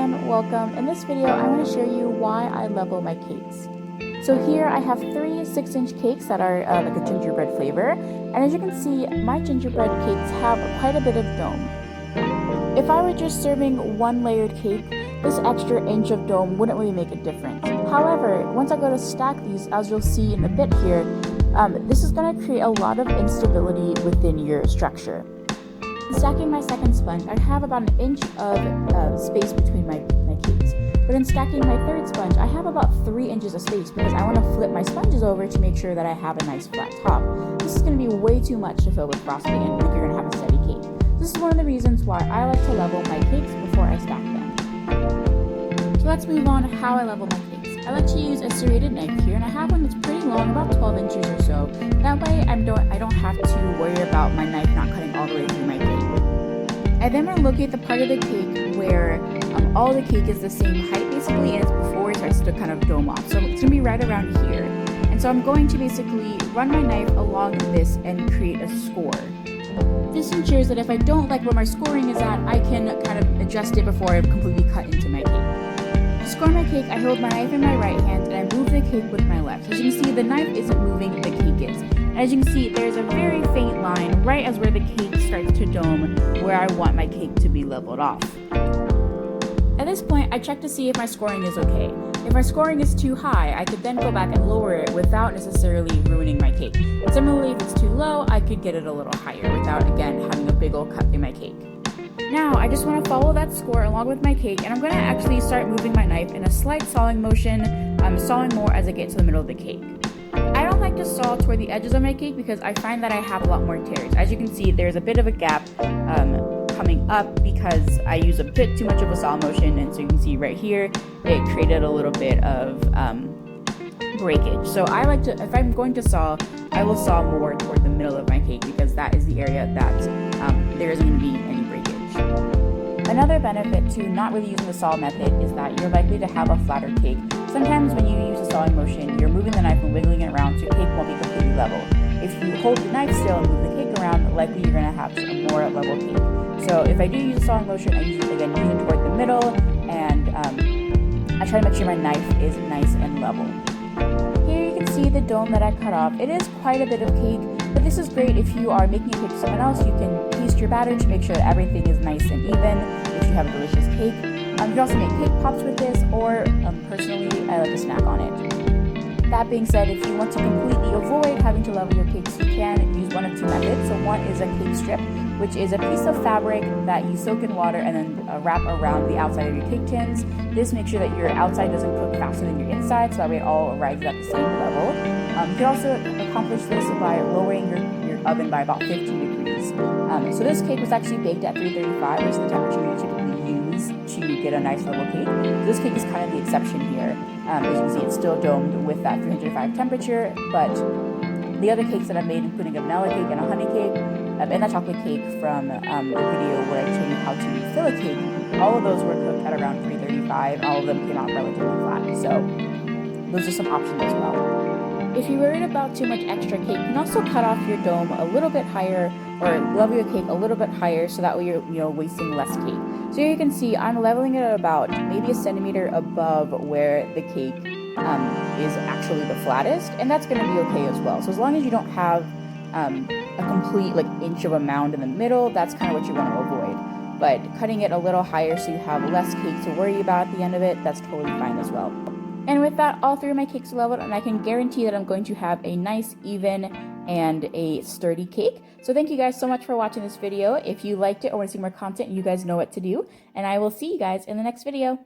and welcome. In this video, I want to show you why I level my cakes. So here I have 3 6-inch cakes that are like a gingerbread flavor. And as you can see, my gingerbread cakes have quite a bit of dome. If I were just serving one layered cake, this extra inch of dome wouldn't really make a difference. However, once I go to stack these, as you'll see in a bit here, this is going to create a lot of instability within your structure. Stacking my second sponge, I have about an inch of space between my cakes. But in stacking my third sponge, I have about 3 inches of space because I want to flip my sponges over to make sure that I have a nice flat top. This is going to be way too much to fill with frosting and think you're going to have a steady cake. This is one of the reasons why I like to level my cakes before I stack them. So let's move on to how I level my cakes. I like to use a serrated knife here, and I have one that's pretty long, about 12 inches or so. That way I don't have to worry about my knife not cutting all the way through my cake. I then want to locate the part of the cake where all the cake is the same height basically, and it's before it starts to kind of dome off. So it's going to be right around here. And so I'm going to basically run my knife along this and create a score. This ensures that if I don't like where my scoring is at, I can kind of adjust it before I completely cut into my cake. To score my cake, I hold my knife in my right hand and I move the cake with my left. As you can see, the knife isn't moving, the cake is. As you can see, there's a very faint line right as where the cake starts to dome, where I want my cake to be leveled off. At this point, I check to see if my scoring is okay. If my scoring is too high, I could then go back and lower it without necessarily ruining my cake. And similarly, if it's too low, I could get it a little higher without, again, having a big old cut through my cake. Now, I just want to follow that score along with my cake, and I'm going to actually start moving my knife in a slight sawing motion. I'm sawing more as I get to the middle of the cake. I don't like to saw toward the edges of my cake because I find that I have a lot more tears. As you can see, there's a bit of a gap coming up because I use a bit too much of a saw motion, and so you can see right here, it created a little bit of breakage. So I like to, if I'm going to saw, I will saw more toward the middle of my cake because that is the area that there isn't going to be any breakage. Another benefit to not really using the saw method is that you're likely to have a flatter cake. Sometimes when you use a sawing motion, you're moving the knife and wiggling it around so your cake won't be completely level. If you hold the knife still and move the cake around, likely you're going to have a more level cake. So if I do use a sawing motion, I usually again use it toward the middle, and I try to make sure my knife is nice and level. Here you can see the dome that I cut off. It is quite a bit of cake, but this is great if you are making a cake for someone else. You can paste your batter to make sure that everything is nice and even if you have a delicious cake. You can also make cake pops with this, or personally, I like to snack on it. That being said, if you want to completely avoid having to level your cakes, you can use one of 2 methods. So one is a cake strip, which is a piece of fabric that you soak in water and then wrap around the outside of your cake tins. This makes sure that your outside doesn't cook faster than your inside, so that way it all rises at the same level. You can also accomplish this by lowering your oven by about 15 degrees. So this cake was actually baked at 335, which is the temperature you typically use to get a nice level cake. So this cake is kind of the exception here. As you can see, it's still domed with that 305 temperature, but the other cakes that I've made, including a vanilla cake and a honey cake, and a chocolate cake from the video where I show you how to fill a cake, all of those were cooked at around 335, and all of them came out relatively flat. So those are some options as well. If you're worried about too much extra cake, you can also cut off your dome a little bit higher, or level your cake a little bit higher, so that way you're wasting less cake. So here you can see I'm leveling it at about maybe a centimeter above where the cake is actually the flattest, and that's going to be okay as well. So as long as you don't have a complete inch of a mound in the middle, that's kind of what you want to avoid. But cutting it a little higher so you have less cake to worry about at the end of it, that's totally fine as well. And with that, all 3 of my cakes are leveled, and I can guarantee that I'm going to have a nice, even, and a sturdy cake. So thank you guys so much for watching this video. If you liked it or want to see more content, you guys know what to do. And I will see you guys in the next video.